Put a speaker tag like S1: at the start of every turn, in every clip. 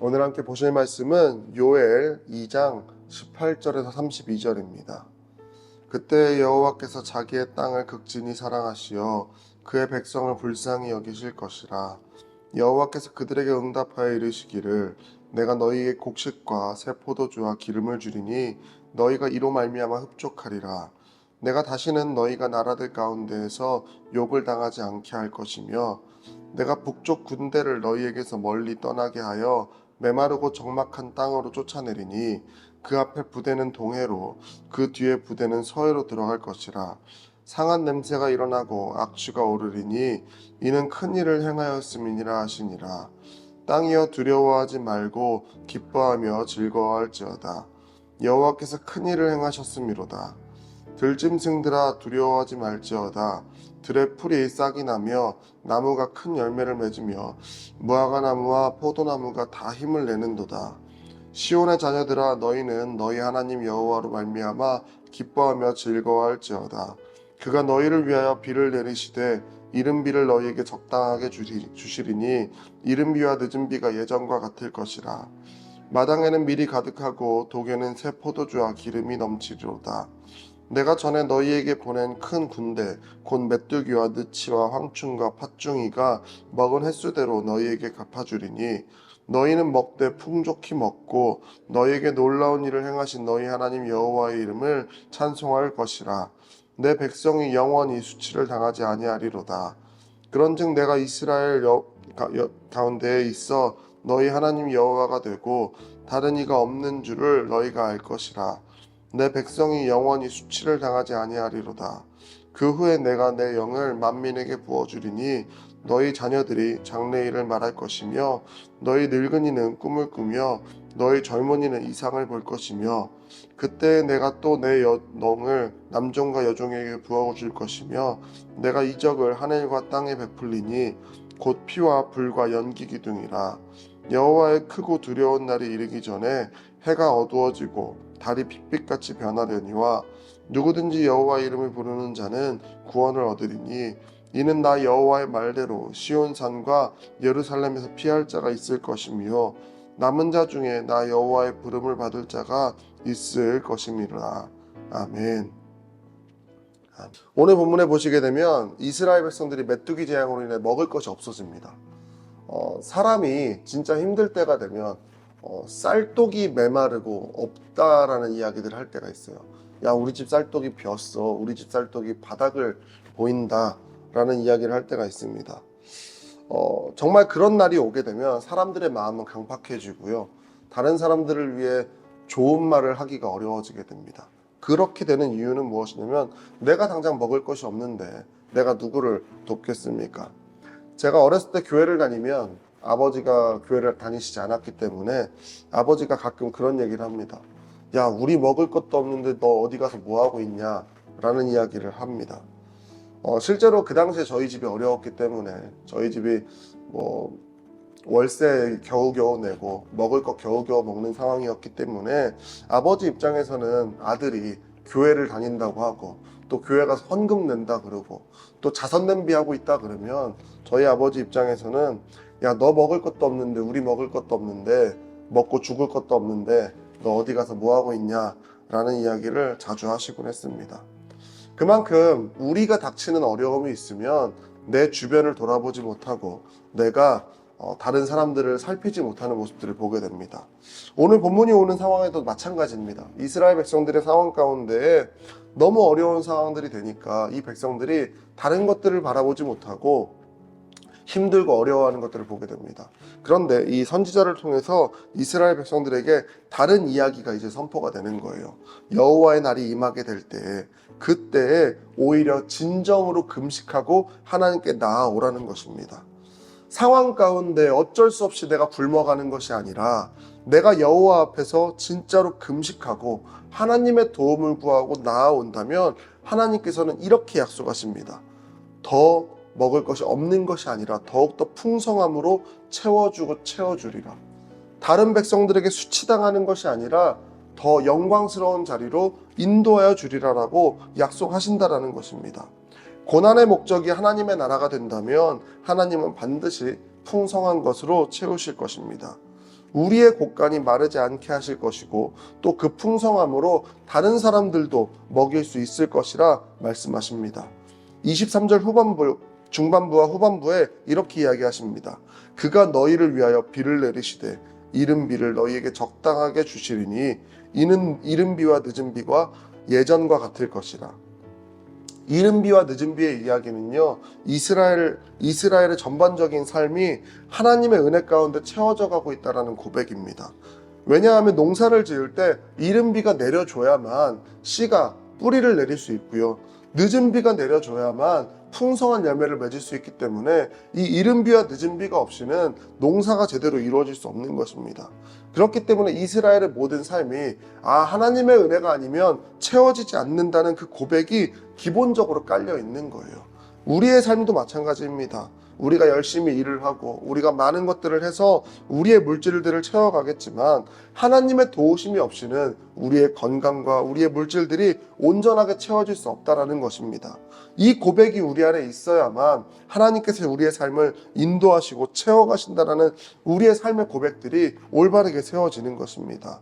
S1: 오늘 함께 보실 말씀은 요엘 2장 18절에서 32절입니다. 그때 여호와께서 자기의 땅을 극진히 사랑하시어 그의 백성을 불쌍히 여기실 것이라. 여호와께서 그들에게 응답하여 이르시기를 내가 너희에게 곡식과 새 포도주와 기름을 주리니 너희가 이로 말미암아 흡족하리라. 내가 다시는 너희가 나라들 가운데에서 욕을 당하지 않게 할 것이며 내가 북쪽 군대를 너희에게서 멀리 떠나게 하여 메마르고 적막한 땅으로 쫓아내리니 그 앞에 부대는 동해로 그 뒤에 부대는 서해로 들어갈 것이라. 상한 냄새가 일어나고 악취가 오르리니 이는 큰 일을 행하였음이니라 하시니라. 땅이여 두려워하지 말고 기뻐하며 즐거워할지어다. 여호와께서 큰 일을 행하셨음이로다. 들짐승들아 두려워하지 말지어다. 들의 풀이 싹이 나며 나무가 큰 열매를 맺으며 무화과 나무와 포도나무가 다 힘을 내는도다. 시온의 자녀들아 너희는 너희 하나님 여호와로 말미암아 기뻐하며 즐거워할지어다. 그가 너희를 위하여 비를 내리시되 이른 비를 너희에게 적당하게 주시리니 이른 비와 늦은 비가 예전과 같을 것이라. 마당에는 밀이 가득하고 독에는 새 포도주와 기름이 넘치리로다. 내가 전에 너희에게 보낸 큰 군대 곧 메뚜기와 느치와 황충과 팥중이가 먹은 횟수대로 너희에게 갚아주리니 너희는 먹되 풍족히 먹고 너희에게 놀라운 일을 행하신 너희 하나님 여호와의 이름을 찬송할 것이라. 내 백성이 영원히 수치를 당하지 아니하리로다. 그런즉 내가 이스라엘 가운데에 있어 너희 하나님 여호와가 되고 다른 이가 없는 줄을 너희가 알 것이라. 내 백성이 영원히 수치를 당하지 아니하리로다. 그 후에 내가 내 영을 만민에게 부어주리니 너희 자녀들이 장래일을 말할 것이며 너희 늙은이는 꿈을 꾸며 너희 젊은이는 이상을 볼 것이며 그때 내가 또 내 영을 남종과 여종에게 부어줄 것이며 내가 이적을 하늘과 땅에 베풀리니 곧 피와 불과 연기 기둥이라. 여호와의 크고 두려운 날이 이르기 전에 해가 어두워지고 달이 핏빛같이 변하려니와 누구든지 여호와 이름을 부르는 자는 구원을 얻으리니 이는 나 여호와의 말대로 시온산과 예루살렘에서 피할 자가 있을 것이며 남은 자 중에 나 여호와의 부름을 받을 자가 있을 것임이라. 아멘. 오늘 본문에 보시게 되면 이스라엘 백성들이 메뚜기 재앙으로 인해 먹을 것이 없어집니다. 사람이 진짜 힘들 때가 되면 쌀독이 메마르고 없다라는 이야기들을 할 때가 있어요. 야, 우리 집 쌀독이 비었어. 우리 집 쌀독이 바닥을 보인다 라는 이야기를 할 때가 있습니다. 정말 그런 날이 오게 되면 사람들의 마음은 강팍해지고요. 다른 사람들을 위해 좋은 말을 하기가 어려워지게 됩니다. 그렇게 되는 이유는 무엇이냐면 내가 당장 먹을 것이 없는데 내가 누구를 돕겠습니까? 제가 어렸을 때 교회를 다니면 아버지가 교회를 다니시지 않았기 때문에 아버지가 가끔 그런 얘기를 합니다. 야, 우리 먹을 것도 없는데 너 어디 가서 뭐 하고 있냐 라는 이야기를 합니다. 실제로 그 당시에 저희 집이 어려웠기 때문에 저희 집이 월세 겨우겨우 내고 먹을 거 겨우겨우 먹는 상황이었기 때문에 아버지 입장에서는 아들이 교회를 다닌다고 하고 또 교회 가서 헌금 낸다 그러고 또 자선 냄비하고 있다 그러면 저희 아버지 입장에서는 야, 너 먹을 것도 없는데 우리 먹을 것도 없는데 먹고 죽을 것도 없는데 너 어디 가서 뭐 하고 있냐 라는 이야기를 자주 하시곤 했습니다. 그만큼 우리가 닥치는 어려움이 있으면 내 주변을 돌아보지 못하고 내가 다른 사람들을 살피지 못하는 모습들을 보게 됩니다. 오늘 본문이 오는 상황에도 마찬가지입니다. 이스라엘 백성들의 상황 가운데 너무 어려운 상황들이 되니까 이 백성들이 다른 것들을 바라보지 못하고 힘들고 어려워하는 것들을 보게 됩니다. 그런데 이 선지자를 통해서 이스라엘 백성들에게 다른 이야기가 이제 선포가 되는 거예요. 여호와의 날이 임하게 될 때 그때에 오히려 진정으로 금식하고 하나님께 나아오라는 것입니다. 상황 가운데 어쩔 수 없이 내가 굶어가는 것이 아니라 내가 여호와 앞에서 진짜로 금식하고 하나님의 도움을 구하고 나아온다면 하나님께서는 이렇게 약속하십니다. 더 먹을 것이 없는 것이 아니라 더욱더 풍성함으로 채워주고 채워주리라. 다른 백성들에게 수치당하는 것이 아니라 더 영광스러운 자리로 인도하여 주리라라고 약속하신다라는 것입니다. 고난의 목적이 하나님의 나라가 된다면 하나님은 반드시 풍성한 것으로 채우실 것입니다. 우리의 곳간이 마르지 않게 하실 것이고 또 그 풍성함으로 다른 사람들도 먹일 수 있을 것이라 말씀하십니다. 23절 중반부와 후반부에 이렇게 이야기하십니다. 그가 너희를 위하여 비를 내리시되 이른 비를 너희에게 적당하게 주시리니 이는 이른 비와 늦은 비가 예전과 같을 것이라. 이른 비와 늦은 비의 이야기는요, 이스라엘의 전반적인 삶이 하나님의 은혜 가운데 채워져 가고 있다는 고백입니다. 왜냐하면 농사를 지을 때 이른 비가 내려줘야만 씨가 뿌리를 내릴 수 있고요, 늦은 비가 내려줘야만 풍성한 열매를 맺을 수 있기 때문에 이 이른 비와 늦은 비가 없이는 농사가 제대로 이루어질 수 없는 것입니다. 그렇기 때문에 이스라엘의 모든 삶이 하나님의 은혜가 아니면 채워지지 않는다는 그 고백이 기본적으로 깔려 있는 거예요. 우리의 삶도 마찬가지입니다. 우리가 열심히 일을 하고 우리가 많은 것들을 해서 우리의 물질들을 채워가겠지만 하나님의 도우심이 없이는 우리의 건강과 우리의 물질들이 온전하게 채워질 수 없다라는 것입니다. 이 고백이 우리 안에 있어야만 하나님께서 우리의 삶을 인도하시고 채워가신다라는 우리의 삶의 고백들이 올바르게 세워지는 것입니다.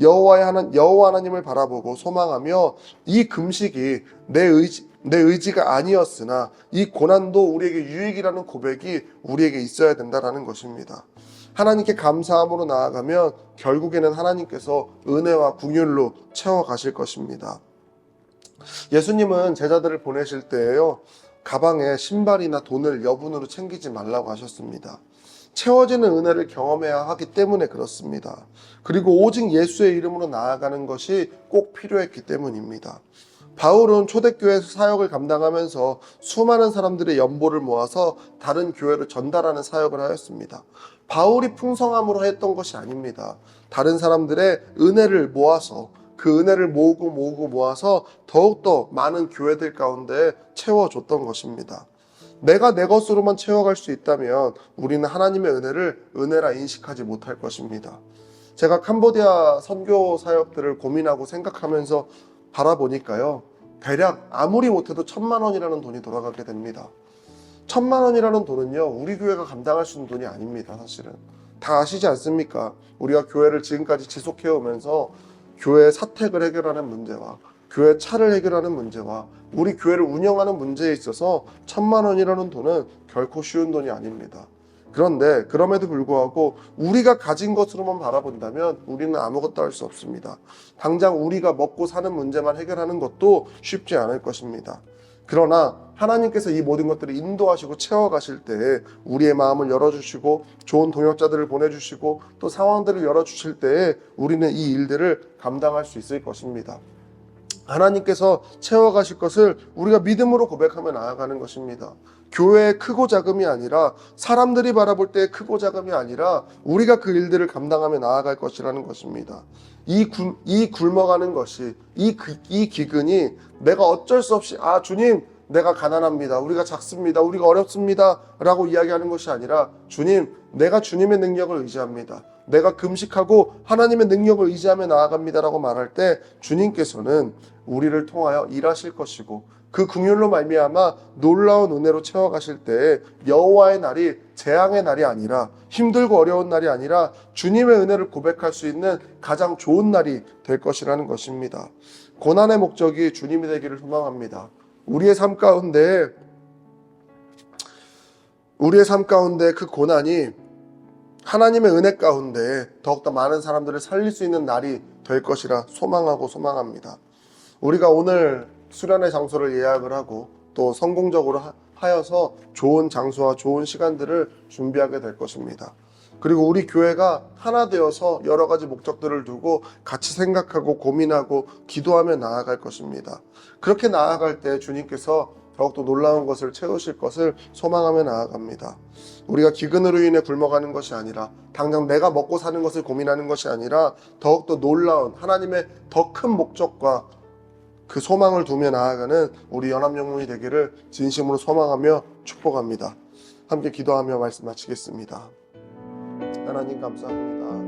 S1: 여호와 하나님을 바라보고 소망하며 이 금식이 내 의지가 아니었으나 이 고난도 우리에게 유익이라는 고백이 우리에게 있어야 된다는 것입니다. 하나님께 감사함으로 나아가면 결국에는 하나님께서 은혜와 긍휼로 채워가실 것입니다. 예수님은 제자들을 보내실 때에요, 가방에 신발이나 돈을 여분으로 챙기지 말라고 하셨습니다. 채워지는 은혜를 경험해야 하기 때문에 그렇습니다. 그리고 오직 예수의 이름으로 나아가는 것이 꼭 필요했기 때문입니다. 바울은 초대교회에서 사역을 감당하면서 수많은 사람들의 연보를 모아서 다른 교회로 전달하는 사역을 하였습니다. 바울이 풍성함으로 했던 것이 아닙니다. 다른 사람들의 은혜를 모아서 그 은혜를 모아서 더욱더 많은 교회들 가운데 채워줬던 것입니다. 내가 내 것으로만 채워갈 수 있다면 우리는 하나님의 은혜를 은혜라 인식하지 못할 것입니다. 제가 캄보디아 선교 사역들을 고민하고 생각하면서 바라보니까요, 대략 아무리 못해도 1,000만 원이라는 돈이 돌아가게 됩니다. 1,000만 원이라는 돈은요, 우리 교회가 감당할 수 있는 돈이 아닙니다. 사실은 다 아시지 않습니까? 우리가 교회를 지금까지 지속해오면서 교회 사택을 해결하는 문제와 교회 차를 해결하는 문제와 우리 교회를 운영하는 문제에 있어서 1,000만 원이라는 돈은 결코 쉬운 돈이 아닙니다. 그런데 그럼에도 불구하고 우리가 가진 것으로만 바라본다면 우리는 아무것도 할 수 없습니다. 당장 우리가 먹고 사는 문제만 해결하는 것도 쉽지 않을 것입니다. 그러나 하나님께서 이 모든 것들을 인도하시고 채워가실 때 우리의 마음을 열어주시고 좋은 동역자들을 보내주시고 또 상황들을 열어주실 때에 우리는 이 일들을 감당할 수 있을 것입니다. 하나님께서 채워가실 것을 우리가 믿음으로 고백하며 나아가는 것입니다. 교회의 크고 작음이 아니라 사람들이 바라볼 때의 크고 작음이 아니라 우리가 그 일들을 감당하며 나아갈 것이라는 것입니다. 이 굶어가는 것이 이 기근이 내가 어쩔 수 없이 주님 내가 가난합니다, 우리가 작습니다, 우리가 어렵습니다 라고 이야기하는 것이 아니라 주님 내가 주님의 능력을 의지합니다, 내가 금식하고 하나님의 능력을 의지하며 나아갑니다 라고 말할 때 주님께서는 우리를 통하여 일하실 것이고 그 긍휼로 말미암아 놀라운 은혜로 채워가실 때 여호와의 날이 재앙의 날이 아니라 힘들고 어려운 날이 아니라 주님의 은혜를 고백할 수 있는 가장 좋은 날이 될 것이라는 것입니다. 고난의 목적이 주님이 되기를 소망합니다. 우리의 삶 가운데 그 고난이 하나님의 은혜 가운데 더욱더 많은 사람들을 살릴 수 있는 날이 될 것이라 소망합니다. 우리가 오늘 수련의 장소를 예약을 하고 또 성공적으로 하여서 좋은 장소와 좋은 시간들을 준비하게 될 것입니다. 그리고 우리 교회가 하나 되어서 여러 가지 목적들을 두고 같이 생각하고 고민하고 기도하며 나아갈 것입니다. 그렇게 나아갈 때 주님께서 더욱더 놀라운 것을 채우실 것을 소망하며 나아갑니다. 우리가 기근으로 인해 굶어가는 것이 아니라 당장 내가 먹고 사는 것을 고민하는 것이 아니라 더욱더 놀라운 하나님의 더 큰 목적과 그 소망을 두며 나아가는 우리 연합영혼이 되기를 진심으로 소망하며 축복합니다. 함께 기도하며 말씀 마치겠습니다. 하나님 감사합니다.